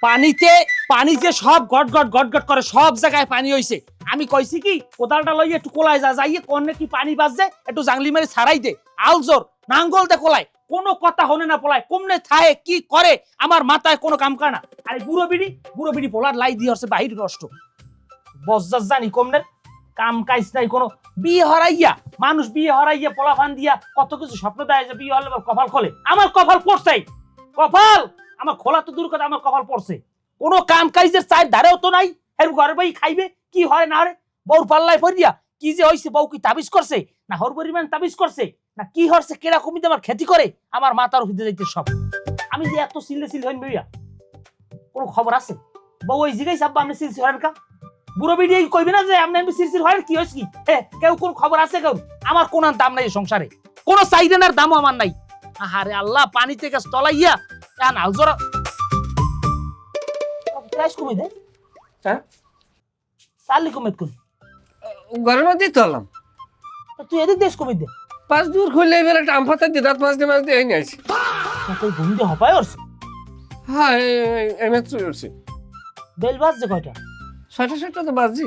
পানিতে সব goat goat goat goat করে, সব জায়গায় পানি হইছে। আমি কইছি কি কোদালটা লইয়ে একটু কোলায় যাইয়ে কোনে কি পানি বাজছে একটু জাংলি মারি ছাড়াই দে। আলজোর নাঙ্গল দে কোলায়, কোনো কথা হনে না পোলায়, কমনে থায়ে কি করে আমার মাথায় কোনো কাম করে না। আরে বুড়ো বিড়ি পোলার লাই দিয়ে হচ্ছে বাহির নষ্ট। বজ্জাস জানি কমনের কাম কাজ নাই কোনো। বিয়ে হরাইয়া পোলা ফান দিয়া কত কিছু স্বপ্ন দেয় যে বিয়ে হলে কপাল খোলে। আমার কপাল পড়ছে, কপাল আমার খোলা তো দূর কথা, আমার কপাল পড়ছে। কোনো কাম কাজের চাই ধারেও তো নাই। এর ঘরে বই খাইবে কি হয় না রে, বউর পাল্লায় পড়িয়া কি যে হইছে, বউ কি তাবিজ করছে না হর পরিমাণ তাবিজ করছে না কি হচ্ছে, কেরকমই আমার ক্ষতি করে আমার মাথার উপরে যাইতে সব। আমি যে এত সিল হইন বইয়া কোনো খবর আছে? বউ ওই জিগাইছে আব্বা আপনি সিলসিল হরেন কা? বুড়ো বিড়ি কইবে না যে আপনি সিলসিল হরেন কি হয়েছে কি? কেউ কোন খবর আছে কেউ? আমার কোন দাম নাই সংসারে, কোনো চাইদানার দামও আমার নাই। আহারে আল্লাহ, পানি থেকে তলাইয়া কান আলজোরা প্রাইস কমে দে। হ্যাঁ সালি কমে কোন ঘরের মধ্যেই তো হলাম। তুই এদিক দেশ কমে দে। পাঁচ দূর খুললে এবার একটা আম ফাতা দিয়ে দাঁত মাছ দিয়ে এনে আছি। তুই ঘুম দিয়ে হপায় ওরছে? হ্যাঁ এমাত্র উঠছি। বেল বাজছে কয়টা? 6টা তো বাজছি।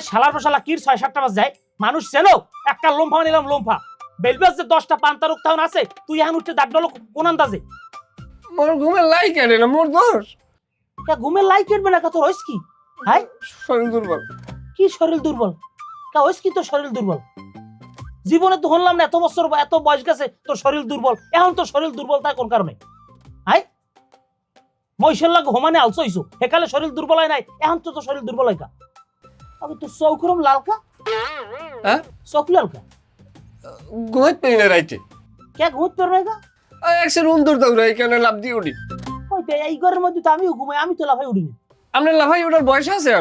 শালার পশালা কি 6-7টা বাজ যায়? মানুষ চেনো? একটা লোমফা নিলাম লোমফা, বেল বাজছে 10টা পান্তার উত্থান আছে, তুই এখন উঠতে দাঁড় ডলো কোন আন্দাজে? মোর ঘুমের লাই কেটে না, মোর দোষ। ঘুমের লাই কেটবে না, তোর হইস কি? হাই শরীর দুর্বল। কি শরীর দুর্বল? হইস কি তোর শরীর দুর্বল? জীবনে তো হলাম না, এত বছর এত বয়স গেছে তোর শরীর দুর্বল, এখন তোর শরীর দুর্বল তাই কোন কারণে? হাই মহিষের লাগে হোমানে আলসইছো, হেকালে শরীর দুর্বল হয় নাই, এখন তো তোর শরীর দুর্বল হয় কা? আমি তো চৌকরম লালকা। হ্যাঁ চোখ লালকা ঘুমাইতে পারি না রাইতে। কে ঘুমত পারবে গা? একশো রুম দূর দৌড় এখানে লাভ দিয়ে উঠি। এই ঘরের মধ্যে তো আমিও ঘুমাই, আমি তো লাফাই উঠিনি। আপনার লাফাই ওটার বয়স আছে?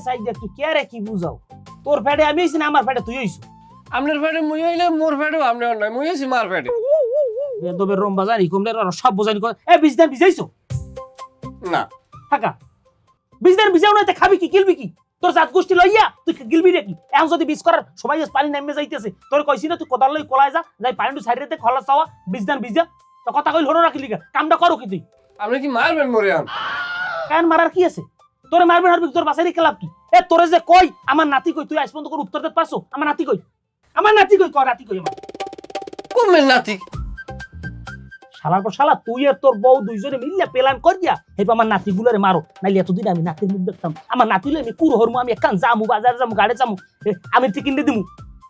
সাই দেখ তুই কে রে কি বুঝাও? তোর ফ্যাটে আমি হইছি না আমার ফ্যাটে তুই হইছো? আপনার ফ্যাটে মুই হইলে মোর ফ্যাটেও আপনার নাই, মুই হইছি মার ফ্যাটে। বেদবের রম বাজানি কমলে সব বোঝানি কর। বিজদান ভিজাইছো না? থাকা বিজদান ভিজাও না, খাবি কি গিলবি কি? তোর জাত গোষ্ঠী লইয়া তুই গিলবি রে কি? এখন যদি বিজ করার সময় পানি নামে যাইতেছে, তোর কইছি না তুই কোদাল লই কোলায় যা, যাই পানিটু সাইডেতে খলা চাওয়া বিজদান ভিজা। তো কথা কইল হলো রাখলি কামটা করো কি তুই? আপনি কি মারবেন মোরে? কেন মারার কি আছে? তোরে মারবেন হারবি, তোর বাসারই খেলাপ কি? তোরে যে কই আমার নাতি কই, তুই আজ পর্যন্ত করে উত্তর দিতে পারছো? আমার নাতি কই, আমার নাতি কই, কর নাতি কই আমার। কমের নাতি? শালার পর শালা তুই আর তোর বউ দুইজনে মিললে প্ল্যান করিয়া হেবা আমার নাতি গুলারে মারো, নাইলে এতদিন আমি নাতির মুখ দেখতাম। আমার নাতি আমি কুর হরমু, আমি একখান যামু বাজারে যামু গাড়ি যামু, আমি তুই কিনে দিমু।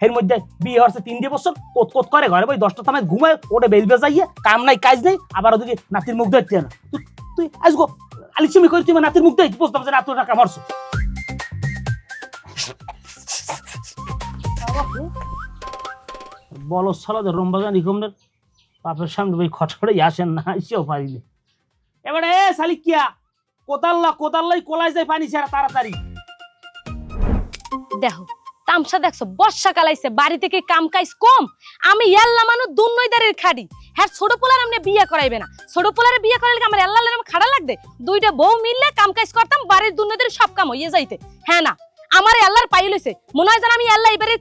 এর মধ্যে বিয়ে হচ্ছে 3 বছর, কোত কোত করে ঘরে বই 10টা থামায় ঘুমায়, ওটা বেল বেজাইয়া কাম নাই কাজ নেই, আবার ওদিকে নাতির মুখ দেখতে না। তুই আজগো আলিসমি করি, তুই নাতির মুখ দেখি বুঝতাম যে নাতির টাকা মারছো। বলো সালাদের রম্বাগানি কমনের বাপের সামনে বই খটখড়ে আসেন না, এসেও পারিনি। এবারে শালিকিয়া কোদাল্লাই কোলায় যায় পানি ছাড়া তাড়াতাড়ি। দেখো তামসা দেখছো, বর্ষাকাল আইছে, বাড়ি থেকে কাম কাজ কম, আমি এল্লা মানুষ দুনইদারের খাড়ি। হ্যাঁ ছোট পোলার আমনে বিয়ে করাইবে না, ছোট পোলারে বিয়ে করাইলে আমার আল্লাহর নামে খাড়া লাগবে? দুইটা বউ মিললে কাম কাজ করতাম, বাড়ির দুনইদারের সব কাম হইয়ে যাইতে। হ্যাঁ না, আমার আল্লাহর পাই লইছে, মনে হয় যেন আমি আল্লাহ এবারে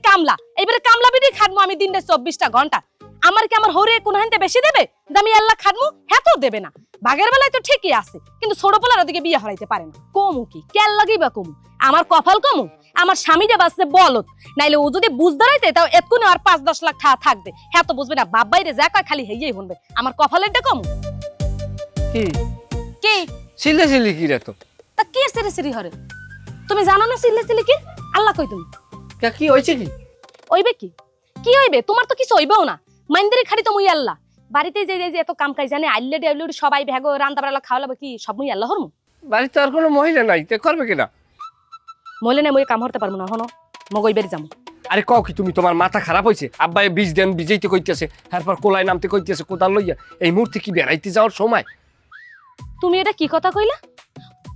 কামলা বিধি খাটবো আমি দিনটা 24টা ঘন্টা। আমার কি আমার হরে কোন হানতে বেশি দেবে যে আমি আল্লাহ খাটবো? হ্যাঁ তো দেবে না। বাগের বেলায় তো ঠিকই আছে, কিন্তু ছোট পোলার ওদিকে বিয়ে হরাইতে পারে না। কমু কি কেল লাগেই বা কমু? আমার কপাল কমু? আমার স্বামীটা বাঁচতে বলত, নাইলে ও যদি বুঝ দাঁড়াইতে তাও এক্ষুনি আর 5-10 লাখ টাকা থাকবে। হ্যাঁ তো বুঝবে না, বাপ বাইরে যা কয় খালি হেয়েই শুনবে। আমার কপালেরটা কমু কি কি? সিলে সিলি কি রে? তো তা কি সিরি সিরি হরে? তুমি জানো না সিলে সিলি কি? আল্লাহ কই তুমি কি হয়েছে? কি হইবে? কি হইবে? তোমার তো কিছু হইবেও না, মাইন্দারি খাড়ি তো মুই আল্লাহ। বাড়িতে যে এত কাম কাজ জানে আইলেডি সবাই ভেগো রান্না বাড়া খাওয়া লাগবে কি সব মুই আল্লাহ হরমু? বাড়িতে আর কোনো মহিলা নাই, তে করবে কিনা? মহিলা নাই, মুই কাম হরতে পারবো না, হনো মগই বের যাবো। আরে কও কি তুমি? তোমার মাথা খারাপ হয়েছে? আব্বাই বীজ দেন বিজাইতে কইতেছে, তারপর কোলায় নামতে কইতেছে কোদাল লইয়া। এই মুহূর্তে কি বেড়াইতে যাওয়ার সময়? তুমি এটা কি কথা কইলা?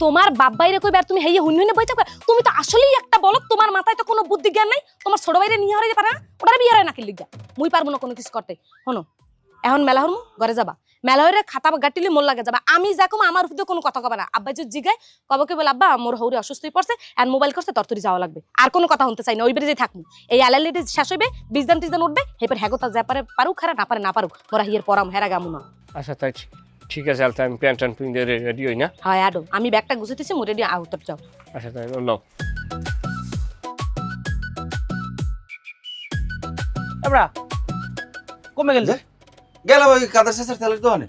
তোমার বাপ বাইরে কইবে আর তুমি হেই হুনহুনে বইতে কই? তুমি তো আসলেই একটা বলদ, তোমার মাথায় তো কোনো বুদ্ধি জ্ঞান নাই। তোমার ছোট বাইরে নিয়ে হরাইতে পারে না, ওটার বিয়ে হয় না কি লিগা? মুই পারবো না কোনো কিছু করতে। হনো এখন মেলা হরমু, ঘরে যাবা, মেলা হইরে খাতা গাটিলে মোর লাগে যাবা। আমি যা কম আমার উপরে কোনো কথা কবে না। আব্বা যদি জিগায় কব কি বলে, আব্বা মোর হৌরে অসুস্থ হয়ে পড়ছে আর মোবাইল করছে, তরতরি যাওয়া লাগবে। আর কোনো কথা শুনতে চাই না, ওই বেড়ে যে থাকবো। এই আলালিটি শেষ হইবে, বিজদান টিজদান উঠবে, এরপর হ্যাগোতা যা পারে পারুক, খারা না পারে না পারুক, মোরা হিয়ের পরাম হেরা গামু না। আচ্ছা তাই ঠিক আছে তাহলে আমি প্যান্ট ট্যান্ট পিন্ধে রেডি হই না। হয় আডো আমি ব্যাগটা গুছাইতেছি মু রেডি আউট যাও। আচ্ছা তাই নাও। এবড়া কমে গেল যে গেলাম ওই কাদের শেষের তেলের দোকানে।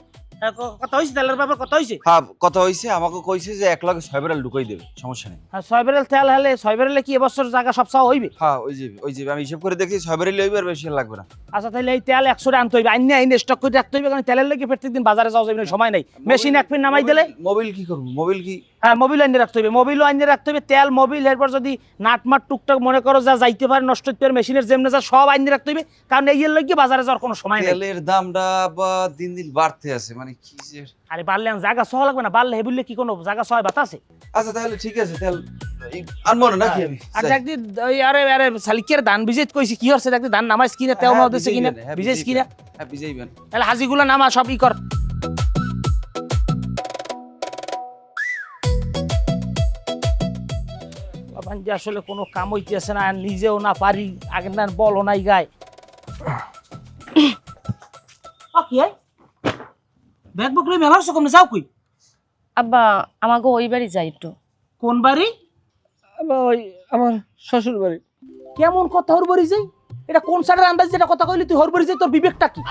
কথা হইছে তেলের ব্যাপার কথা হইছে। হ্যাঁ কথা হয়েছে, আমাকে কইছে যে 1 লাখ 6 ব্যারেল ঢুকাই দেবে, সমস্যা নেই। আর 6 ব্যারেল তেল হলে 6 ব্যারেলে কি এবছর জায়গা সব সহ হইবে? হ্যাঁ ওই যে আমি হিসাব করে দেখছি 6 ব্যারেল হইবে, আর বেশি লাগবে না। আচ্ছা তাহলে এই তেল 100 আনতে হইবে, আইনে স্টক করে রাখতে হইবে, কারণ তেলের লাগি প্রত্যেকদিন বাজারে যাওয়া যাবে না, সময় নাই। মেশিন এক ফিট নামাই দিলে মোবাইল কি করব? মোবাইল কি? হ্যাঁ মোবিল আইনে রাখতে হইবে, মোবিলও আইনে রাখতে হইবে, তেল মোবিল এরপর যদি নাটমাট টুকটাক মনে করো যা যাইতে পারে নষ্ট হইতে পারে মেশিনের যেমনে যা সব আইনে রাখতে হইবে, কারণ এই এর লাগি বাজারে যাওয়ার কোনো সময় নাই। তেলের দামটা বা দিন দিন বাড়তে আছে, মানে কি যে। আরে বাড়লে জায়গা সহ লাগবে না, বাড়লে হে বললে কি কোনো জায়গা সহ বাতা আছে? আচ্ছা তাহলে ঠিক আছে, তেল আনবো না নাকি আমি? আর একদিন ওই আরে আরে শালিকের ধান ভিজাইত কইছি কি হচ্ছে, একদিন ধান নামাইছ কিনা তেও নাও দিছে কিনা ভিজাইছ কিনা, হ্যাঁ ভিজাইবেন। তাহলে হাজিগুলো নামা সব ই কর। বাবান যে আসলে কোনো কাম হইতেছে না, নিজেও না পারি, আগে না বলো নাই গায়। কি ব্যাগ বুক লই মেলার সকম যাও কই? আব্বা আমাগো ওই বাড়ি যাই একটু। কোন বাড়ি? ওই আমার শ্বশুর বাড়ি। কেমন কথা হর বাড়ি যাই? এটা কোন সাইডের আন্দাজ যেটা কথা কইলি তুই হর বাড়ি যাই? তোর বিবেকটা কি?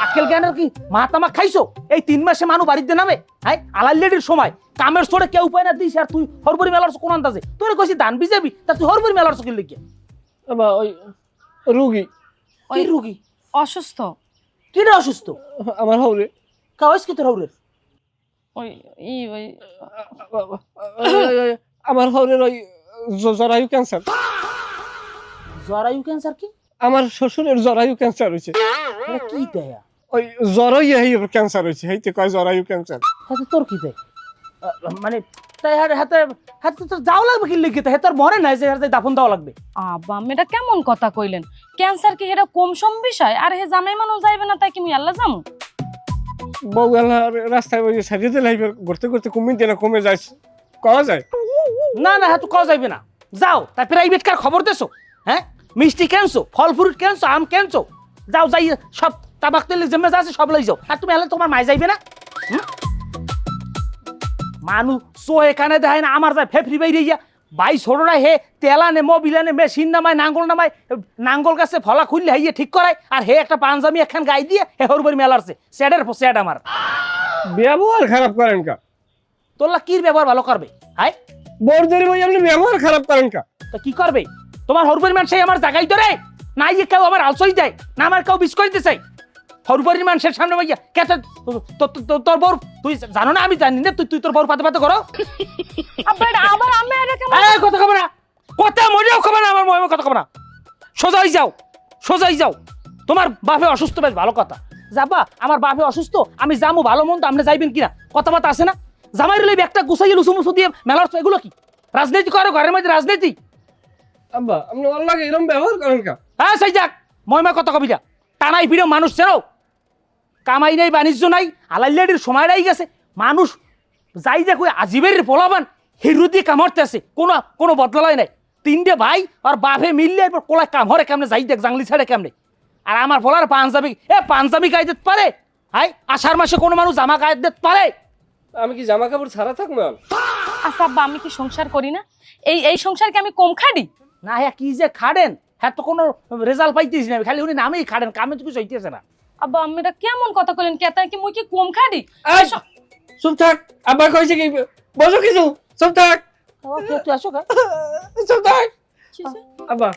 আকেল জ্ঞানের কি মাতামা খাইছো? এই 3 মাসে মানু বাড়িতে নামে, হ্যাঁ আলাল্লেডির সময় কামের ছোড়ে কেউ উপায় না দিস, আর তুই হরবরি মেলার কোন আন্দাজে? তোরে কইছি ধান বিজাবি, তা তুই হরবরি মেলার কি লিখে? ওই রুগী। কি রুগী? অসুস্থ। কি রে অসুস্থ? আমার হাওরে কাওয়াইস কি তোর হৌরের? ওই ওই আমার হাওরের ওই জরায়ু ক্যান্সার। জরায়ু ক্যান্সার? কি আমার শ্বশুরের জরায়ু ক্যান্সার হয়েছে। এটা কি দেয়া? ওই জরাই ক্যান্সার হয়েছে, হেইতে কয় জরায়ু ক্যান্সার। তাতে তোর কি দেয়? মানে তাই হাতে হাতে তোর যাও লাগবে কি লিখে? তাই তোর মরে নাই যে হাতে দাফন দেওয়া লাগবে? আব্বা আমি এটা কেমন কথা কইলেন? ক্যান্সার কি এটা কম সম বিষয়? আর হে জামাই মানুষ যাইবে না তাই কি মুই আল্লাহ যামু? বউগালা রাস্তায় ওই সারিয়ে দিলে ঘুরতে ঘুরতে কমে দিয়ে না কমে যায়, কওয়া যায় না না হ্যাঁ তুই কওয়া যাইবে না। যাও তাই প্রাইভেট কার খবর দেছো? হ্যাঁ মিষ্টি কেনছো, ফল ফ্রুট কেনছো, আম কেনছো, যাও যাই সব তাবাক তেল জমে যা আছে সব লই যাও। আর তুমি এলে তোমার মায় যাইবে না? মানু সো এখানে দেখায় না, আমার যায় ফেফরি বাইরে গিয়া ভাই ছোটরা হে তেলানে মোবিলানে মেশিন নামায় নাঙ্গল গাছে ফলা খুললে হাইয়ে ঠিক করায়, আর হে একটা পাঞ্জাবি একখান গাই দিয়ে হে হরবরি মেলারছে স্যাডের স্যাড আমার। ব্যবহার খারাপ করেন কা? তোলা কি ব্যবহার ভালো করবে? হাই বড়দের ভাই আপনি ব্যবহার খারাপ করেন কা? তো কি করবে? তোমার হরবরি মান সেই আমার জাগাই ধরে না, ইয়ে কেউ আমার আলসই দেয় না, আমার কেউ বিষ করতে চাই। হরবরি মানুষের সামনে ভাইয়া কেটে তোর বউর তুই জানো না? আমি জানি না, তুই তোর বউর পাতে পাতে করো। আব্বা এটা আবার আমি এটা কেমন? কথা খবর না, কথা মরেও খবর না, আমার মহিমা কথা খবর না। সোজাই যাও, সোজাই যাও। তোমার বাপে অসুস্থ, বেশ ভালো কথা। যাবা আমার বাপে অসুস্থ, আমি যাবো ভালো মন্দ, আপনি যাইবেন কিনা কথাবার্তা আছে না? জামাই রইলে একটা গুছাইয়ে লুসুমুসু দিয়ে মেলার এগুলো কি রাজনীতি করো? ঘরের মধ্যে রাজনীতি? আব্বা আপনি আল্লাহ এরকম ব্যবহার করেন কা? হ্যাঁ সেই যাক মহিমা কথা কবিতা টানাই ফিরে মানুষ চেনো, কামাই নাই বাণিজ্য নাই, আলাইলেডির সময়টাই গেছে। মানুষ যাই দেখো আজিবের পোলাবান হিরু দিয়ে কামড়তে আছে, কোনো বদলাই নাই। 3টে ভাই আর বাপে মিললে এরপর কোলা কামড়ে কেমনে যাই দেখ জাংলি ছাড়ে কেমনে। আর আমার পোলার পাঞ্জাবি গায়ে দিতে পারে? হাই আষাঢ় মাসে কোনো মানুষ জামা গায়ে দিতে পারে? আমি কি জামা কাপড় ছাড়া থাকবো? আচ্ছা আব্বা আমি কি সংসার করি না? এই সংসার কি আমি কম খাড়ি? না হ্যাঁ কি যে খাড়েন, হ্যাঁ তো কোনো রেজাল্ট পাইতেছি না, খালি উনি নামেই খাড়েন, কামে তো কিছু হইতেছে না। আব্বা আমি এটা কেমন কথা কইলেন? কেতা কি মুই কি কম খাড়ি? চুপ থাক, আব্বা কইছে কি বসো কিছু, চুপ থাক। তুই আসো কা চুপ থাক আব্বা।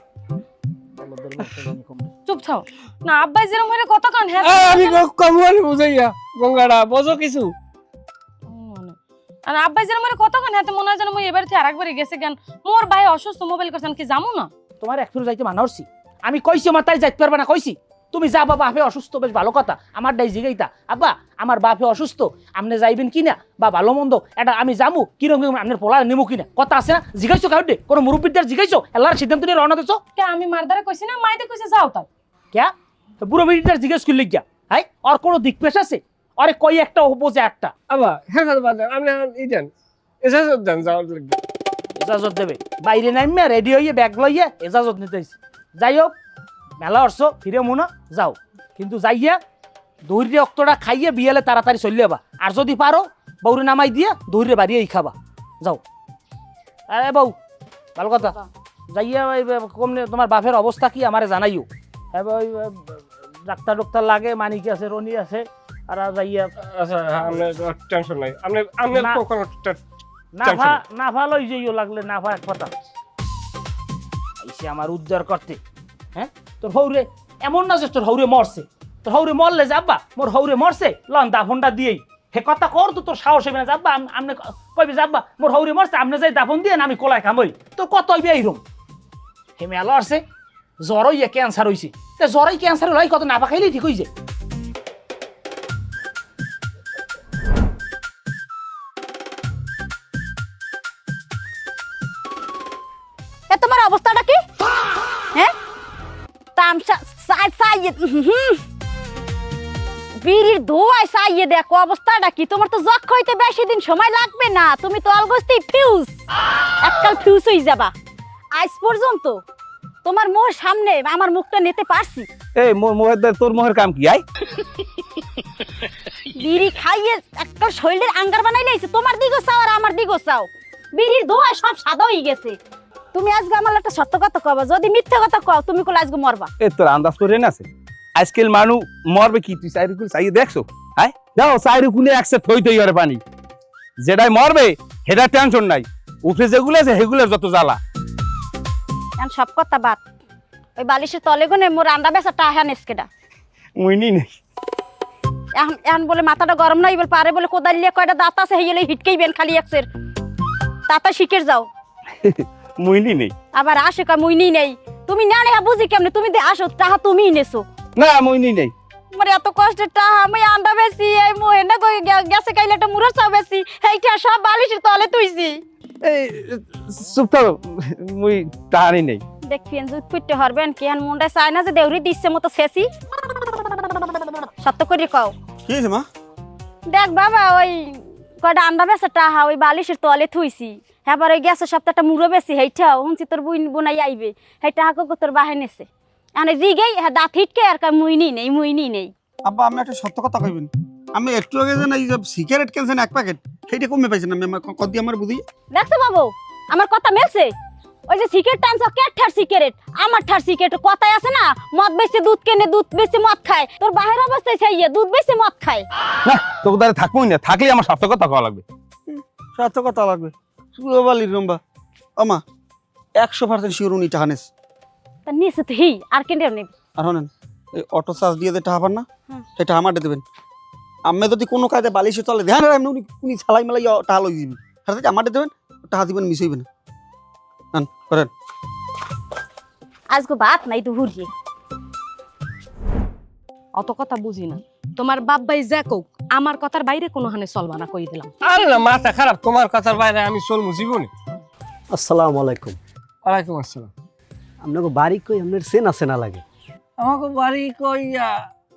চুপ থাও না আব্বা, যেরকম হইরে কথা কন। হ্যাঁ আমি কমওয়ানি বুঝাইয়া গঙ্গাড়া বসো কিছু। আর আব্বা যেরকম হইরে কথা কন, হ্যাঁ মনে হয় যেন মুই এবারে থেকে আরেকবারে গেছে কেন। মোর ভাই অসুস্থ, মোবাইল করছেন কি যামু না? তোমার একটু যাইতে মানা করছি, আমি কইছি আমার তাই যাইতে পারবে না কইছি। তুমি যা বাবা বাপে অসুস্থ, বেশ ভালো কথা। আমার ডাই জিগাইতা আব্বা আমার বাপে অসুস্থ, আপনি যাইবেন কিনা বা ভালো মন্দ এটা আমি যামু কিরকম আপনার পোলা নেমু কিনা কথা আছে না? জিগাইছো কাউকে? কোনো মুরব্বীদের জিগাইছো? এল্লার সিদ্ধান্ত নিয়ে রওনা দিছো? কে আমি মারদারে কইছি না, মাইতে কইছে যাও তাই। ক্যা বুড়ো মিনিটার জিজ্ঞেস করলি গিয়া? হাই আর কোনো দিক পেশ আছে? আরে কই একটা বোঝে একটা। আব্বা হ্যাঁ কথা বাদ দেন, আপনি ই দেন এজাজত দেন যাওয়ার লাগবে। এজাজত দেবে? বাইরে নামিয়া রেডি হইয়ে ব্যাগ লইয়া এজাজত নিতে হইছে। যাই হোক মেলা অর্স ফিরে মনে যাও, কিন্তু যাইয়া দৌড়ে অক্তটা খাইয়ে বিয়েলে তাড়াতাড়ি চলে যাবা আর যদি পারো বউরে নামাই দিয়ে দৌড়ে বাড়িয়েই খাবা যাও। আরে বউ ভালো কথা যাইয়া ওই কমনে তোমার বাপের অবস্থা কি আমারে জানাইও। হ্যাঁ ওই ডাক্তার ডক্তার লাগে, মানিক আছে, রনি আছে, আর যাইয়া আচ্ছা আপনি টেনশন নাই, আপনি আপনি না। কোনো নাফা নাফা লই যাইও লাগলে নাফা এক কথা আইসে আমার উদ্ধার করতে। হ্যাঁ তোর হৌরে এমন না যে তোর হৌরে মরছে, তোর হৌরে মরলে যাব্বা মোর হৌরে মরছে লন দাফনটা দিয়েই হে কথা কর তো তোর সাহস হইবে না যাব্বা আমনে কইবে যাব্বা মোর হৌরে মরছে আমনে যাই দাফন দিয়ে আমি কোলাই খামই তোর কত হইবে এইরকম। হে মেলা আসছে জ্বর হইয়া ক্যান্সার হইছে, তে জ্বরই ক্যান্সার হলাই কত নাফা খাইলেই ঠিক হইছে। এ তোমার অবস্থাটা কি? হ্যাঁ তামসা সাইয়ে বিড়ির ধোঁয়ায় সাইয়ে দেখো অবস্থাটা কি। তোমার তো যক্ষ হইতে বেশি দিন সময় লাগবে না, তুমি তো অলগস্তি ফিউজ, এককাল ফিউজ হয়ে যাবা। আজ পর্যন্ত তোমার মোহের সামনে আমার মুখটা নিতে পারছি। এই মোহের তোর মোহের কাম কি? বিড়ি খাইয়ে এককাল শরীরের আঙ্গার বানাই লাইছে, তোমার দিগো চাও আর আমার দিগো চাও। বিড়ির ধোঁয়ায় সব সাদা হয়ে গেছে। তুমি আজকে আমার একটা সত্য কথা কবা, যদি মিথ্যা কথা কও তুমি কোলা আজকে মরবা। এ তোর আন্দাজ করে না আছে আজকাল মানু মরবে কি তুই চাইরে কুল চাইয়ে দেখছো? হ্যাঁ যাও চাইরে কুলে একসে থই থই করে পানি, যেটাই মরবে সেটা টেনশন নাই, উঠে যেগুলো আছে সেগুলোর যত জ্বালা। এখন সব কথা বাদ, ওই বালিশের তলে গনে মোর আন্ডা বেচা টাহা নেসকেডা মুইনি নেই এখন এখন বলে মাথাটা গরম নাই বলে পারে বলে কোদাল লিয়ে কয়টা দাঁত আছে হেইলে হিটকেই বেন খালি একসের তাতা শিখের যাও। মুইনি নেই আবার আসে কয় মুইনি নেই, তুমি না নেহা বুঝি কেমনে? তুমি দে আসো টাহা তুমিই নেছো। না মুইনি নেই আমার এত কষ্টের টাহা, আমি আন্ডা বেশি এই মোহে না কই গেছে কাইলে একটা মুরর চাও বেশি এইটা সব বালিশের তলে তুইছি। এই চুপ থাকো, মুই তাহারি নেই। দেখবেন জুত ফুটতে হরবেন কি এখন মুন্ডা চায় না যে দেউরি দিচ্ছে মতো শেষি। সত্য করে কও কি হয়েছে মা? দেখ বাবা ওই কয়টা আন্ডা বেচা টাহা ওই বালিশের তলে থুইছি, হ্যাঁ ওই গেছে সপ্তাহটা মুড়ো বেশি হেইটাও হুনছি তোর বুন বোনাই আইবে হেই টাহা কো তোর বাহে নেছে মানে জি গেই হ্যাঁ দাঁত হিটকে আর কয় মুইনি নেই। আব্বা আমি একটা সত্য কথা কইবেন, আমি একটু আগে যে এই যে সিগারেট কিনছেন এক প্যাকেট সেইটা কমে পাইছেন আমি কত আমার বুঝি। দেখছো বাবু আমার কথা মেলছে? ওই যে সিগারেট টানছ কেঠার সিগারেট আমার ঠার সিগারেট কথাই আছে না, মদ বেশি দুধ কেনে দুধ বেশি মদ খায়, তোর বাহির অবস্থায় চাইয়ে দুধ বেশি মদ খায়। না তোকে দ্বারা থাকবোই না, থাকলে আমার স্বাস্থ্য কথা কওয়া লাগবে। সত্য কথা লাগবে বালির রম্বা আমা 100% শিওর উনি টাহানেস। তা নিছে তো হেই আর কেন নেব। আর হনেন এই অটো চার্জ দিয়ে যে টাহা পান না হুম। সেটা আমারে দেবেন। আমি যদি কোনো কাজে বালিশে চলে ধ্যান রাখবেন উনি উনি ছালাই মেলাই টাহা লই দিবেন, সেটা আমারে দেবেন, টাহা দিবেন মিস হইবে না। আন করেন আজকে ভাত নাই তো হুরিয়ে অত কথা বুঝি না, তোমার বাপ ভাই যা কোক আমার কথার বাইরে কোনো হানে চলবা না কই দিলাম। আরে না মাথা খারাপ, তোমার কথার বাইরে আমি চলবো জীবনে। আসসালামু আলাইকুম। ওয়ালাইকুম আসসালাম। আপনাকে বাড়ি কই? আপনার চেনা চেনা লাগে। আমাকে বাড়ি কই?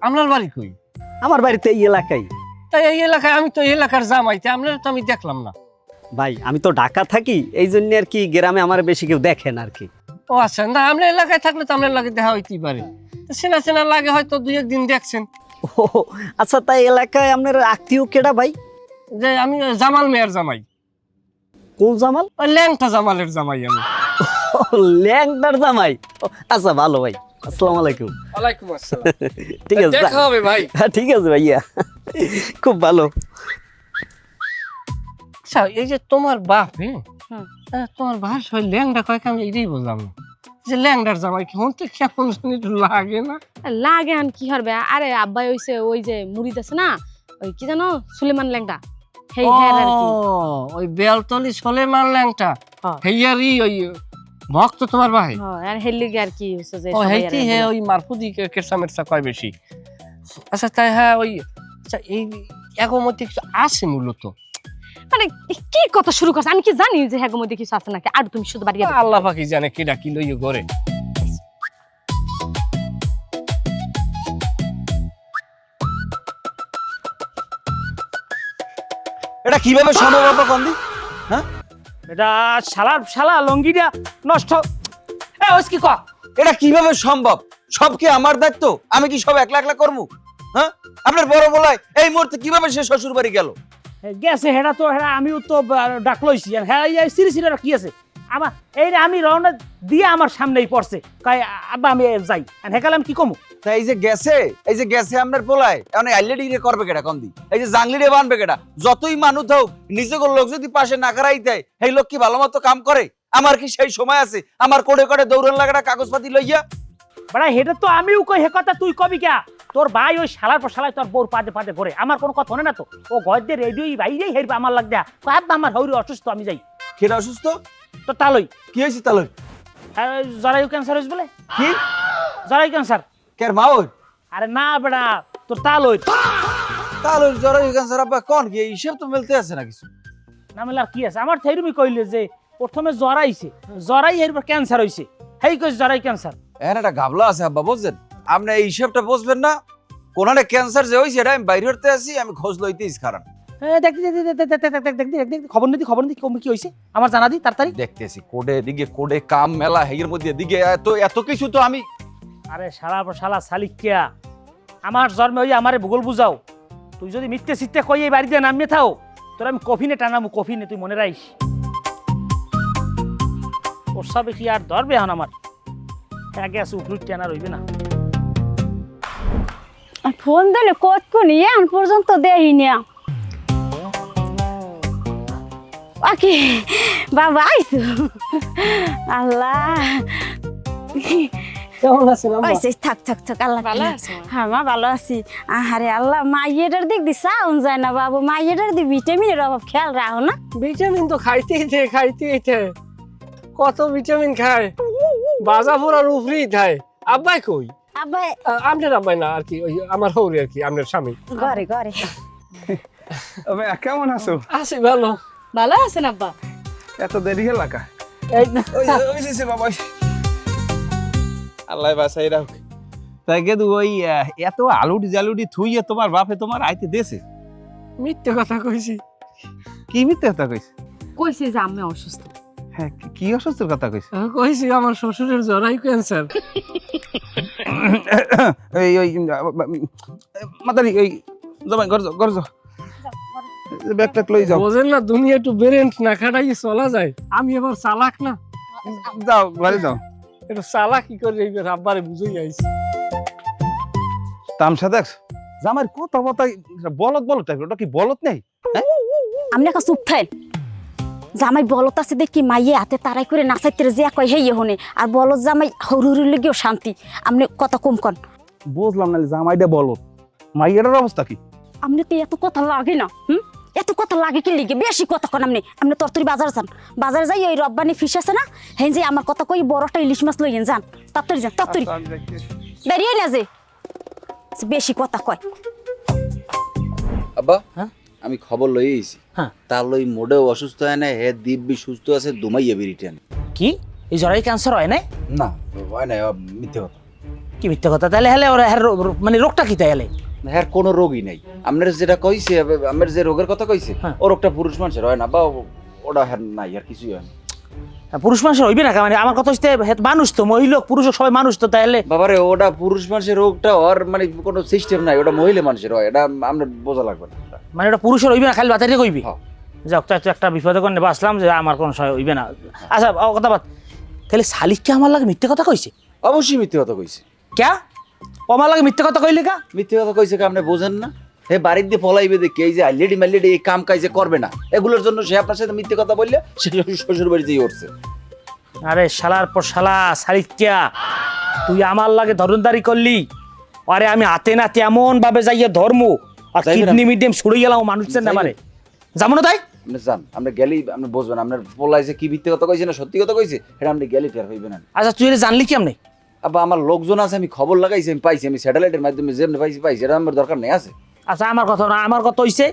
আপনার বাড়ি কই? আমার বাড়িতে এই এলাকায়। তাই এই এলাকায় আমি তো এই এলাকার জামাইতে, আপনার তো আমি দেখলাম না। ভাই আমি তো ঢাকা থাকি, এই জন্য আর কি গ্রামে আমার বেশি কেউ দেখেন আর কি। ও আচ্ছা, না আপনার এলাকায় থাকলে তো আপনার লাগে দেখা হইতেই পারে, চেনা চেনা লাগে হয়তো দুই একদিন দেখছেন। ও আচ্ছা, তাই এলাকায় আপনার আত্মীয় কেডা ভাই? যে আমি জামাল মেয়ের জামাই। কোন জামাল? ওই ল্যাংটা জামালের জামাই আমি। ও, ল্যাংটার জামাই। ও, আচ্ছা ভালো ভাই, আসসালামু আলাইকুম। ওয়ালাইকুম আসসালাম। ঠিক আছে দেখা হবে ভাই। হ্যাঁ ঠিক আছে ভাইয়া, খুব ভালো। আচ্ছা এই যে তোমার বাপ, হুম। তোমার ভাই ওই ল্যাংটা কয়েক আমি এটাই বললাম না, যে ল্যাংটার জামাই কেমন তো কেমন জানি একটু লাগে না? লাগে আন কি হবে? আরে আব্বাই হইছে ওই যে মুড়িদ আছে না, ওই কি জানো সুলেমান ল্যাংটা, হেই হ্যাঁ আর কি। ও, ওই বেলতলি সলেমান ল্যাংটা, হ্যাঁ। হেয়ারি ওই ভক্ত তোমার ভাই। হ্যাঁ আর হেলিগে আর কি হইছে যে ও সবাই হেইতি আর হে বলে। ওই মারকুদি কেসা মেরসা কয় বেশি। আচ্ছা তাই হ্যাঁ ওই আচ্ছা এই এগো মধ্যে কিছু আছে মূলত? মানে কি কথা শুরু করছ? আমি কি জানি যে হ্যাঁ মধ্যে কিছু আছে নাকি? আর তুমি শুধু বাড়ি আল্লাহ পাকি জানে কিডা কি লইয়ে ঘরে। এটা কিভাবে সম্ভব আব্বা কন্দি? এটা শালা লঙ্গিটা নষ্ট ওই কি ক এটা কিভাবে সম্ভব? সব কি আমার দায়িত্ব? আমি কি সব একলা একলা করবো? হ্যাঁ আপনার বড় বলাই এই মুহূর্তে কিভাবে সে শ্বশুর বাড়ি গেল? গেছে হেডা তো হেডা আমিও তো ডাক লইছি আর হ্যাঁ এই সিরি সিরি কি আছে আমার এই রে আমি রওনা দিয়ে আমার সামনেই পড়ছে কয় আব্বা আমি যাই আর হেকালে আমি কি কমু? তা এই যে গেছে আপনার পোলায় এখন আইলেডি করবে কেডা কম দি? এই যে জাংলিরে বানবে কেডা? যতই মানুষ হোক নিজের লোক যদি পাশে না খারাই দেয় এই লোক কি ভালো মতো কাম করে? আমার কি সেই সময় আছে আমার কোড়ে কোড়ে দৌড়ন লাগাটা কাগজপাতি লইয়া? বড়া হেডা তো আমিও কই হে কথা তুই কবি কে? তোর ভাই ওই শালার পর শালায় তোর বউর পাদে পাদে ঘরে আমার কোনো কথা না তো ও গদ্দে রেডিওই বাইরেই হেরবে আমার লাগ দেয়া আব্বা আমার হৌরি অসুস্থ আমি যাই। কেডা অসুস্থ? তো তালই কি হয়েছে তাহলে? জরায়ু ক্যান্সার হয়েছে বলে কি জরায়ু ক্যান্সার? কের মাওর? আরে না বেড়া তোর তালই তাহলে জ্বর হয়ে গেছে আব্বা কোন কি হিসেব তো মিলতে আছে না কিছু? না মেলা কি আছে আমার থেরুমি কইলে যে প্রথমে জরাইছে জরাই এরপর ক্যান্সার হইছে হেই কইছে জরাই ক্যান্সার। এখন একটা গাবলা আছে আব্বা বুঝছেন? আপনি এই হিসেবটা বুঝবেন না। কোনারে ক্যান্সার যে হয়েছে এটা আমি বাইরে হতে আসি আমি খোঁজ লইতেইস কারণ খবর নিদি কি হইছে আমার জানা দি তাড়াতাড়ি দেখতেছি কোডে দিকে কোডে কাম মেলা হেগের মধ্যে দিকে এত কিছু তো আমি। আরে শালা পর শালা শালিকিয়া আমার জন্মে হই আমারে ভূগোল বুঝাও তুই যদি মিথ্যে সিথ্যে কই এই বাড়িতে নামিয়ে থাও তোর আমি কফিনে টানামু কফিনে তুই মনে রাখিস ওর সবে কি আর ধরবে এখন আমার আগে আছে উপলুট টানা রইবে না। ফোন দিলে কতক্ষণ এখন পর্যন্ত দেই না বাকি বাবা আইসু আল্লাহ কেমন আছেন আইসে থাক থাক থাক আল্লাহ ভালো আছো? হ্যাঁ মা ভালো আছি আরে আল্লাহ মাইয়েটার দিক দি সাউন্ড যায় না বাবু মাইয়েটার দি ভিটামিনের অভাব খেয়াল রাখো না ভিটামিন তো খাইতেই কত ভিটামিন খায় বাজা পোড়ার উপরেই খায়। আব্বাই কই? আব্বাই আপনার আব্বাই না আর কি ওই আমার হৌরি আর কি আপনার স্বামী। ঘরে ঘরে কেমন আছো? আছি ভালো। ভালো আছেন আব্বা? এত দেরি হল কা? এই বাবা আল্লাহ বাসাই রাখ। তাই গেদু ওই এত আলুডি জালুডি থুইয়ে তোমার বাপে তোমার আইতে দেছে? মিথ্যে কথা কইছি। কি মিথ্যে কথা কইছে? কইছে যে আমি অসুস্থ। হ্যাঁ কি অসুস্থর কথা কইছে? কইছি আমার শ্বশুরের জরাই ক্যান্সার। ওই মাতারি ওই জমাই ঘর যাও ব্যাগটা লই যাও। বোঝেন না দুনিয়া একটু ব্রেন না খাটাই চলা যায়। আমি এবার চালাক না। যাও ঘরে যাও। একটু চালাক কি করে এইবার আব্বারে বুঝাই আইছি। তামসা দেখ জামার কথা কথা বলত টাইপ ওটা কি বলত নেই? আমনে কা চুপ থাকেন জামাই বলত আছে দেখি মাইয়ে হাতে তারাই করে নাচাইতে যে কয় হেই হনে আর বলত জামাই হরুরি লগিও শান্তি আমনে কথা কম কন। বুঝলাম না জামাইটা বলত মাইয়াটার অবস্থা কি? আমনে তো এত কথা লাগে না এত কথা লাগে কি লিগে বেশি কথা কন আমনে তরতরি বাজার যান বাজার যাই ওই রব্বানি ফিশ আছে না হেন যে আমার কথা কই বড়টা ইলিশ মাছ লইয়েন যান তাড়াতাড়ি যান তাড়াতাড়ি দাঁড়িয়ে না যে বেশি কথা কয়। আব্বা হ্যাঁ? আমি খবর লই আইছি হ্যাঁ। তার লই মোডেও অসুস্থ হয় না হে দিব্যি সুস্থ আছে দুমাইয়া বেরিটেন। কি এই জরাই ক্যান্সার হয় না? না হয় না মিথ্যে কথা। কি মিথ্যে কথা তাহলে হেলে ওর মানে রোগটা কি তাইলে? হ্যাঁ কোনো রোগই নাই। আপনার যেটা কইছে আমার যে রোগের কথা কইছে হ্যাঁ। ও রোগটা পুরুষ মানুষের হয় না বা ওটা হ্যাঁ নাই আর কিছুই হয় না। পুরুষ মানুষের হইবে না মানে আমার কথা হচ্ছে মানুষ তো মহিলা পুরুষ সবাই মানুষ তো তাহলে বাবারে ওটা পুরুষ মানুষের রোগটা ওর মানে কোনো সিস্টেম নাই ওটা মহিলা মানুষের হয় এটা আমরা বোঝা লাগবে না। মানে ওটা পুরুষের হইবে না খালি বাতারে কইবি? হ্যাঁ। যাক তাই তো একটা বিপদে কোণে বাসলাম যে আমার কোনো সময় হইবে না। আচ্ছা কথা বাদ তাহলে শালিককে আমার লাগে মিথ্যে কথা কইছে? অবশ্যই মিথ্যে কথা কইছে। ক্যা আমার লাগে মিথ্যে কথা কইলে কা? মিথ্যে কথা কইছে আপনি বোঝেন না? হে বাড়ির দিয়ে পলাইবে দেখে এই যে আইলেডি মাইলেডি এই কাম কাজে করবে না এগুলোর জন্য সে আপনার সাথে মিথ্যে কথা বললে সে শ্বশুর বাড়িতেই উঠছে। আরে শালার পর শালা শালিকা তুই আমার লাগে ধরনদারি করলি আরে আমি হাতে না তেমন ভাবে যাইয়ে ধর্ম আর যাইবেন কিডনি মিডিয়াম ছুড়ে গেলাম মানুষের না মানে যেমন তাই আপনি যান আমরা গেলেই আপনি বুঝবেন আপনার পলাইছে কি মিথ্যে কথা কইছে না সত্যি কথা কইছে এটা আপনি গেলেই টের হইবেন না। আচ্ছা তুই এটা জানলি কেমনে? আবার আমার লোকজন আছে আমি খবর লাগাইছি আমি পাইছি আমি স্যাটেলাইটের মাধ্যমে যেমনি পাইছি এটা আমার দরকার নেই আছে। আচ্ছা আমার কথা না আমার কথা হইছে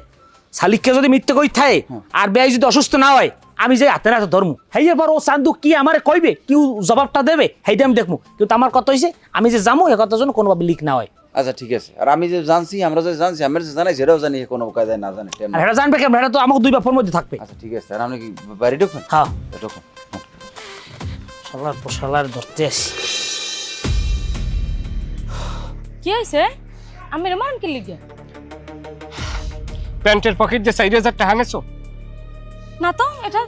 শালিককে যদি মিথ্যে কই থাকে আর বেয়াই যদি অসুস্থ না হয় আমি যে হাতে নাতে ধর্ম হেই এবার ও চান্দু কি আমারে কইবে কি জবাবটা দেবে সেইটা আমি দেখবো কিন্তু আমার কথা হইছে আমি যে যাবো এ কথার জন্য কোনোভাবে লিক না হয়। আচ্ছা ঠিক আছে আর আমি যে জানছি আমরা যে জানছি আমরা যে জানাই সেটাও জানি কোনো কায়দায় না জানি। আর এটা জানবে কেমন এটা তো আমাকে দুই বাপের মধ্যে থাকবে। আচ্ছা ঠিক আছে আর আপনি কি বাড়ি ঢুকবেন? হ্যাঁ ঢুকুন। শালার পোশালার ধরতে আসি। কি হইছে? আমি মারুন কি লিগে? প্যান্টের পকেট যে 4000 টাকা আনেছো, না তো এটা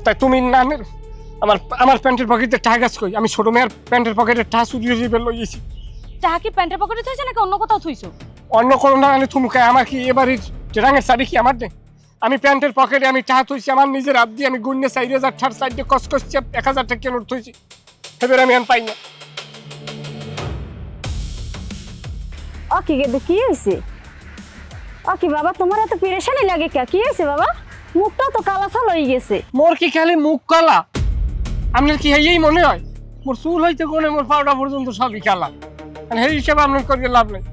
তাই তুমি না আমার প্যান্টের পকেটে টাকা গাছ কই? আমি ছোট মেয়ের প্যান্টের পকেটে টাকা চুরি হয়ে লইয়েছি। টাকা কি প্যান্টের পকেটে থইছে নাকি অন্য কোথাও থইছো? অন্য কোনো না আনে তুমি আমার কি এবারে ট্রাঙের শাড়ি কি আমার নেই? আমি প্যান্টের পকেটে আমি টাকা থইছি আমার নিজের হাত দিয়ে, আমি গুণে 4000 টাকার সাইডে কস কষছে 1000 টাকা কেন থইছি, এবার আমি আন পাই না। ওকে গেদু কি হয়েছে? ওকে বাবা তোমার এত পেরেশানি লাগে কে? কি হয়েছে বাবা? মুখটা তো কালা ছাল হয়ে গেছে। মোর কি খালি মুখ কালা? আপনার কি এই মনে হয়? মোর চুল হইতে কোনে মোর পাউডার পর্যন্ত সবই কালা, সেই হিসাবে আপনার করবে লাভ নেই।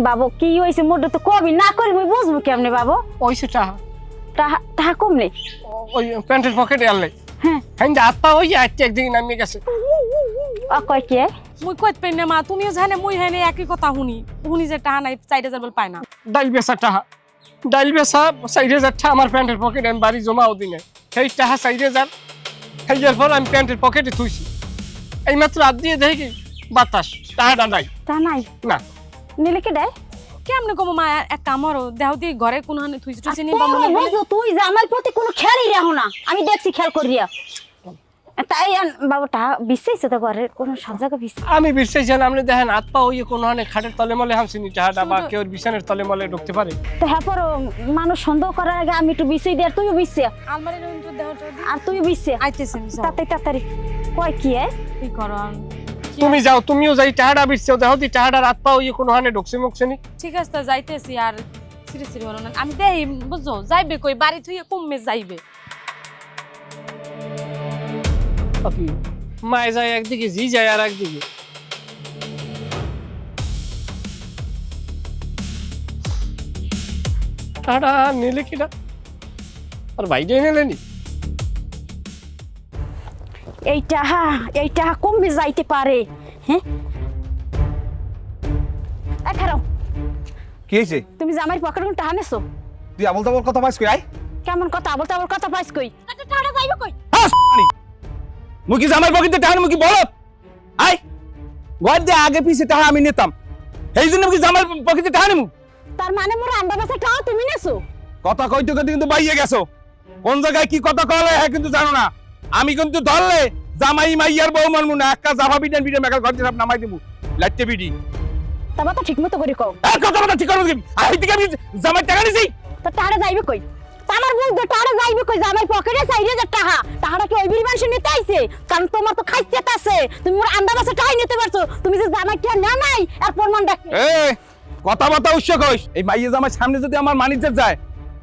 বাবু কি হয়েছে? মোটা তো কবি না করি মুই বুঝবো কেমনে বাবু? ওইসে টাকা তাহা কম নেই। ওই প্যান্টের পকেটে আনলে হ্যাঁ হ্যাঁ যে হাত পা ওই আজকে একদিন নামিয়ে গেছে। ও কয় কে? মুই কইত পাই না মা, তুমিও জানে মুই হেনে একই কথা শুনি যে টাকা নাই 4000 বল পায় না। ডাইল বেচা টাকা, ডাইল বেচা 4000 টাকা আমার প্যান্টের পকেটে আমি বাড়ি জমাও দিনে, সেই টাকা 4000 খাইয়ার পর আমি প্যান্টের পকেটে থুইছি। এইমাত্র হাত দিয়ে দেখি বাতাস, টাকাটা নাই। তা নাই না নিলে কে দেয়? কেমনে কম মা, এক কামড় দেহ দিয়ে ঘরে কোন হানে থুইছি টুইছি নি বা মনে বলে বুঝো তুই যে আমার প্রতি কোনো খেয়ালই রাখো না, আমি দেখছি খেয়াল করিয়া। তাই বাবুটা বিশ্বাসছে তো ঘরের কোনো সব জায়গা বিশ্বাস। আমি বিশ্বাস জানি আপনি দেখেন হাত পা ওই কোনো হানে খাটের তলে মলে হামছিনি টাকাটা, বা কেউ বিছানের তলে মলে ঢুকতে পারে। তো হ্যাঁ পর মানুষ সন্দেহ করার আগে আমি একটু বিষয় দিই, আর তুইও বিশ্বে, আলমারির ভিতর দেহটা আর তুইও বিশ্বে। আইতেছেন তাড়াতাড়ি কয় কি কি করো? তুমি যাও, তুমিও যাই টাকাটা বিছছেও দেখো দি টাকাটা হাত পা ওই কোনো হানে ঢুকছে মুখছেনি। ঠিক আছে তো যাইতেছি, আর সিরি সিরি হলো না। আমি দেই বুঝছো যাইবে কই বাড়ি থুইয়ে কমবে যাইবে। মায় যায় একদিকে, জি যায় আর একদিকে। টাকা নিলে কিনা আর বাইরে নিলেনি। এইটা কমবে যাইতে পারে। হ্যাঁ খারাপ, কি হয়েছে? তুমি যে আমার পকেটে টাকা নেছো, তুই আবল তাবল কথা পাইস কই? আই কেমন কথা বলতে আবার কথা পাইস কই? টাকা যাইবে কই? মুই কি জামাই পকেটে টাকা মুই কি বলত? আই ঘর দিয়ে আগে পিছে টাকা আমি নিতাম, এই জন্য কি জামাই পকেটে টাকা নিমু? তার মানে মোর আন্ডা বাসা টাকা তুমি নেছো? কথা কইতে কইতে কিন্তু বাইয়ে গেছো। কোন জায়গায় কি কথা কলে হ্যাঁ কিন্তু জানো না। আমি কিন্তু ধরলে জামাই মাইয়ার বউ মানমু না, একটা জামা বিটান বিটান মেকাল ঘর দিয়ে সব নামাই দিমু লাইটে বিডি। তারপর তো ঠিক মতো করে কও। আর কথা কথা ঠিক করব কি? আই থেকে আমি জামাই টাকা নিছি, তো টাকা যাইবে কই? আমার বলতে টাকা যাইবে কই? জামাই পকেটে 4000 টাকা, টাকাটা কি ওই বিড়ি মানুষ নিতে আইছে? কারণ তোমার তো খাইতে আছে, তুমি মোর আন্ডা বাসা টাকা নিতে পারছো, তুমি যে জামাই টাকা না নাই আর প্রমাণটা কি? এ কথা কথা উৎস কইস। এই মাইয়া জামাই সামনে যদি আমার মানিজ্জত যায়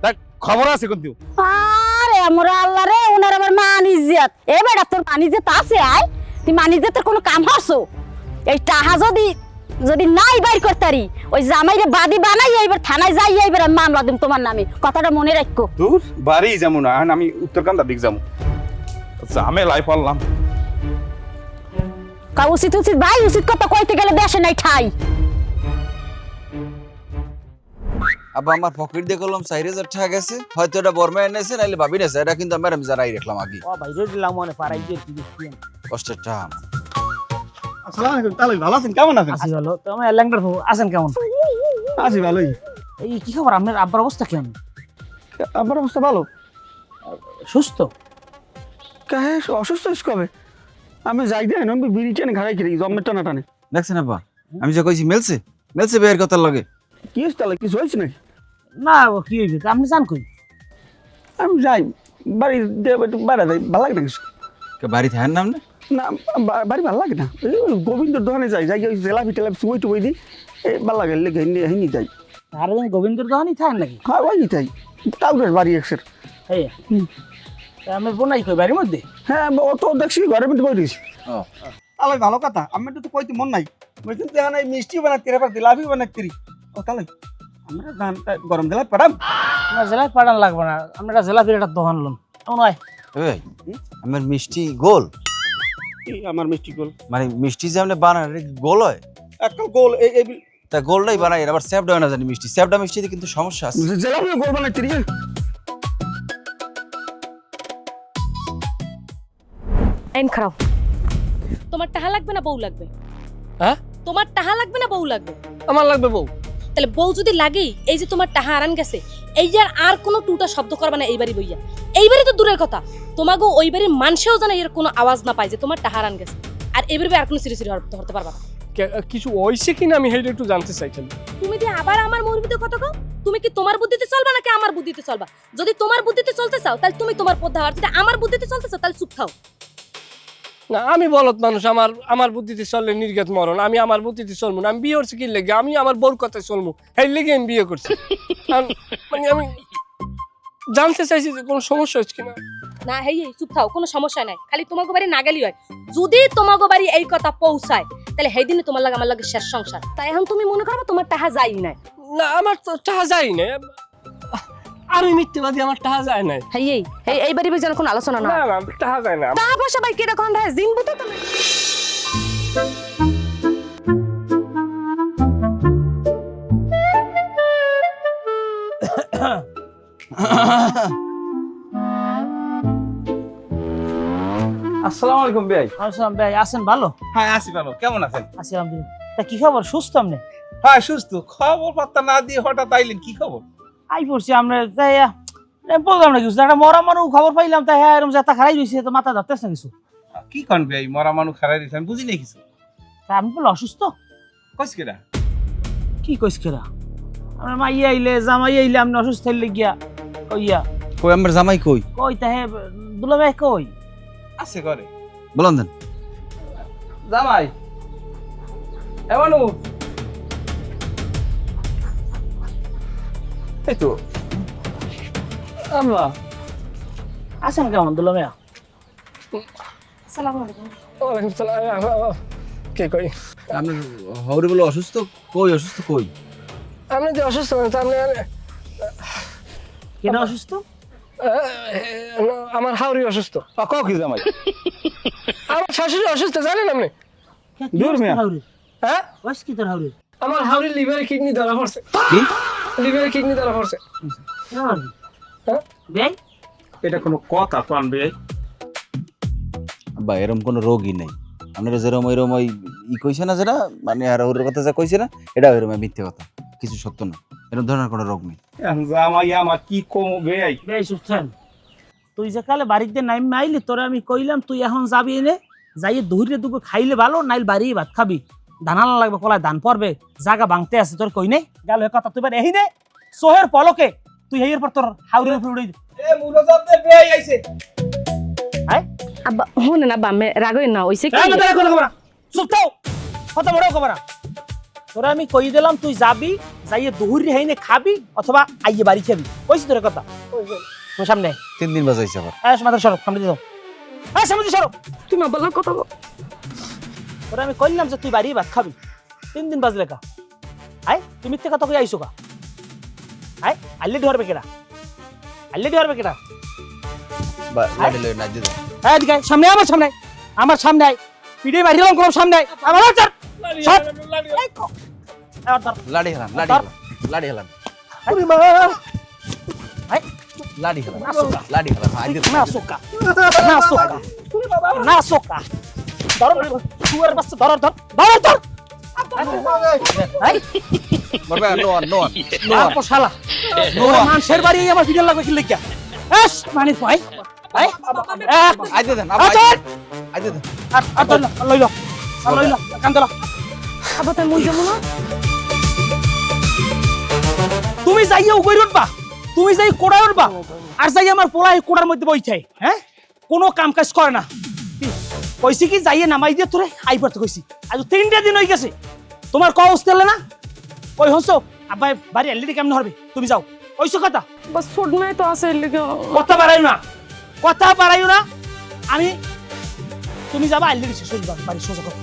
তা খবর আছে কিন্তু। আরে আমার আল্লাহ রে, ওনার আবার মানিজ্জত। এ বেটা তোর মানিজ্জত আছে? আয় তুই মানিজ্জতের কোনো কাম হরছো? এই টাকা যদি নাই বাইর করতারি, ওই জামাইরে বাদী বানাই এইবার থানায় যাই, এইবার আমি মামলা দিম তোমার নামে, কথাটা মনে রাখো। দূর বাড়ি যাবো না, আমি উত্তরকান্দা দিক যাবো। ঝামেলায় পড়লাম। উচিত ভাই, উচিত কথা কইতে গেলে দেশে নাই ঠাই। আবার আমার পকেট দিয়ে করলাম 4000 টাকা গেছে, হয়তো এটা বর্মা এনেছে নাইলে ভাবি নেছে, এটা কিন্তু আমি জানাই রাখলাম আগে। ও ভাই রে দিলাম মনে পারাই দিয়ে দিছি। কষ্টের টাকা। আসসালামু আলাইকুম তালুই, ভালো আছেন? কেমন আছেন? আসি ভালো, তো আমার ল্যাংড়ার বাবু আছেন কেমন? আছি ভালোই। এই কি খবর, আপনার আব্বার অবস্থা কেমন? আমার অবস্থা ভালো। সুস্থ? কাহে অসুস্থ কবে? আমি যাই দেন আমি বিড়ি টেনে ঘাড়াই খেলি জন্মের টানা টানে। দেখছেন আব্বা, আমি যা কইছি মেলছে মেলছে বের কথা লাগে। কি হয়েছে তাহলে? কিছু হয়েছে নাকি? না কি হইবে, আপনি জান কই? আমি যাই বাড়ি একটু বাইরে যাই, ভালো লাগে না কিছু। বাড়ি থাকেন নাম না? না বাড়ি ভালো লাগে না, ওই গোবিন্দর দোকানে যাই, যাই ওই জেলাপি টেলাপি চুবই টুবই দিই, এই ভালো লাগে লেগে হিনি যাই। আর গোবিন্দর দোকানই থাকেন নাকি? হ্যাঁ ওই তাই টাউনের বাড়ি একসের। এই আমি বোনাই কই বাড়ির মধ্যে? হ্যাঁ ও তো দেখছি ঘরের মধ্যে বই দিয়েছি। তাহলে ভালো কথা, আমি তো কইতে মন নাই, ওই কিন্তু এখন এই মিষ্টি বানাতে রে পারতি, লাভি বানাতে। ও তাহলে আমরা ধানটা গরম জেলা পাঠাম। আপনার জেলায় পাঠান লাগবে না, আমরা জেলা ফিরে দোকান লম। কেমন হয়? এই আমার মিষ্টি গোল, আমার মিষ্টি গোল মানে মিষ্টি যে আপনি বানান এটা কি গোল হয়? একটা গোল এই তা গোলটাই বানাই, আবার স্যাপডা হয় না জানি মিষ্টি, স্যাপডা মিষ্টিতে কিন্তু সমস্যা আছে। জেলাপি গোল বানাতে রে। আইন খারাপ। তোমার টাকা লাগবে না বউ লাগবে? হ্যাঁ তোমার টাহা লাগবে না বউ লাগবে? আমার লাগবে বউ। তাহলে বউ যদি লাগেই, এই যে তোমার টাহা আরান গেছে, এই আর কোনো টুটা শব্দ করবে না এই বাড়ি বইয়া। এই বাড়ি তো দূরের কথা, তোমাকে ওই বাড়ির মানুষেও যেন এর কোনো আওয়াজ না পায় যে তোমার টাহা আরান গেছে। আর এবার আর কোনো সিরি ধরতে পারবা না। কিছু হইছে কিনা আমি হেইটা একটু জানতে চাইছিলাম। তুমি যে আবার আমার মুরগিতে কথা কও, তুমি কি তোমার বুদ্ধিতে চলবা নাকি আমার বুদ্ধিতে চলবা? যদি তোমার বুদ্ধিতে চলতে চাও তাহলে তুমি তোমার পথ দাও, আর যদি আমার বুদ্ধিতে চলতে চাও তাহলে চুপ থাও। না আমি বলত মানুষ, আমার বুদ্ধিতে চললে নির্ঘাত মরণ। আমি আমার বুদ্ধিতে চলবো না। আমি বিয়ে করছি কি লেগে? আমি আমার বউর কথায় চলবো, এই লেগে আমি বিয়ে করছি। মানে আমি জানতে চাইছি যে কোনো সমস্যা হচ্ছে কিনা। না হেই চুপ থাও, কোনো সমস্যা নাই। খালি তোমাকে বাড়ি না গেলি হয়। যদি তোমাকে বাড়ি এই কথা পৌঁছায় তাহলে সেই দিনে তোমার লাগে আমার লাগে শেষ সংসার। তাই এখন তুমি মনে করো তোমার টাকা যাই নাই। না আমার তো টাকা যায় না, আমি মিথ্যেবাদী, আমার টাকা যায় নাই। হেই এই বাড়ি যেন কোনো আলোচনা না। না না টাকা যায় না। টাকা পয়সা ভাই কিরকম ভাই জিনবো তো তুমি। আসসালামু আলাইকুম ভাই। আসসালাম ভাই, আছেন ভালো? হ্যাঁ আছি ভালো, কেমন আছেন? আছি আলহামদুলিল্লাহ। তা কি খবর, সুস্থ আপনি? হ্যাঁ সুস্থ। খবর পাত্তা না দিয়ে হঠাৎ আইলেন, কি খবর? আই পড়ছি আমরা, তাই বললাম না কিছু, একটা মরা মানুষ খবর পাইলাম, তাই হ্যাঁ এরকম যাতা খারাই রয়েছে, তো মাথা ধরতেছে না কিছু। কি কন ভাই, মরা মানুষ খারাই দিয়েছে, আমি বুঝি নাই কিছু। তা আমি বলে অসুস্থ? কইস কেডা? কি কইস কেরা? আমার মাই আইলে জামাই আইলে আমি অসুস্থ হইলে গিয়া কইয়া কই আমার জামাই কই? কই তাহে দুলা ভাই কই? আছে ঘরে। বলুন দেন। জামাই এমনু এই তো আমরা আছেন কেমন দুলা ভাইয়া? আসসালামু আলাইকুম। ওয়ালাইকুম সালাম। কে কই? আপনার হৌরে বলে অসুস্থ? কই অসুস্থ কই? আপনি যে অসুস্থ মানুষ, আপনি কেন অসুস্থ? আমার হাওড়ি অসুস্থ। কও কি জামাই? আমার শাশুড়ি অসুস্থ, জানেন আপনি? দূর মিয়া। হ্যাঁ বয়স কি তোর হাউরি? আমার হাওড়ি লিভারে কিডনি ধরা পড়ছে। কি? লিভারে কিডনি ধরা পড়ছে। হ্যাঁ? ভাই এটা কোনো কথা কন ভাই? বা এরকম কোনো রোগই নেই। আপনারা যেরকম ওইরকম ওই কইছে না, যেটা মানে আর ওর কথা যা কইছে না, এটা ওইরকম মিথ্যে কথা, কিছু সত্য না। এরকম ধরনের কোনো রোগ নেই। জামাই আমার কি কম ভাই? ভাই সুস্থেন, তুই যে কালে বাড়িতে নাইম আইলি, তোরে আমি কইলাম তুই এখন যাবি এনে, যাইয়ে দূরে দুপুর খাইলে ভালো, নাইল বাড়ি ভাত খাবি। ধান আনা লাগবে, কলায় ধান পড়বে, জায়গা ভাঙতে আছে, তোর কই নেই গেল এ কথা। তুই এবার এই নে সোহের পলকে তুই এই পর তোর হাউরের উপরে উড়াই দে। এ মুরজাবদের ভাই আইছে। আব্বা শুনে না, বামে রাগই না হইছে কি? কথা খবর চুপ থাও, কথা বড় খবর। তোরা আমি কই দিলাম তুই যাবি, যাইয়ে দুহুরি হাইনে খাবি অথবা আইয়ে বাড়ি খাবি, কইছি তোর কথা। তোর সামনে 3 দিন বাজাইছে আবার। মাথার সরব, সামনে দিয়ে দাও, সামনে দিয়ে সরব। তুমি বলার কথা বল। তোরা আমি কইলাম যে তুই বাড়ি ভাত খাবি, 3 দিন বাজলে কা? আয় তুই মিথ্যে কথা কই আইছো কা? আয় আল্লি ধরবে কেডা? আল্লি ধরবে কেডা? লাড়ি লই না দিদা। হ্যাঁ দিকে সামনে, আমার সামনে আয়, পিড়ে বাড়ি গেলাম কোন সামনে আয়, আমার চল লাড়ি হেলান, লাড়ি হেলান। ওরে মা আয় লাড়ি হেলান, নাসুকা। লাড়ি হেলান। না সোকা না সোকা ধর তুয়ার বাস ধর আয় বাবা নোয়ান আপো শালা নোয়া মানুষের বাড়ি আমার ভিডিও লাগবে কি লিখা এস মানে ভাই আয় আইতে দেন, আইতে দেন। আর লইলো কান্দলা। আব্বা তাই মই যাবো না। তুমি যাইয়া উগই উঠবা, তুমি যাই কোড়ায় উঠবা, আর যাই আমার পোলাই কোড়ার মধ্যে বইছে। হ্যাঁ কোনো কাম কাজ করে না। কইছি কি যাইয়ে নামাই দিয়ে তোরে আই পড়তে কইছি। আজ 3টা দিন হয়ে গেছে, তোমার ক অবস্থা না? কই হনছো আব্বাই বাড়ি অলরেডি কেমন হবে? তুমি যাও, কইছো কথা। বাস ছোট নাই তো আছে লিগে কথা বাড়াইও না, আমি তুমি যাবা অলরেডি শেষ হয়ে যাবা বাড়ি সোজা কথা।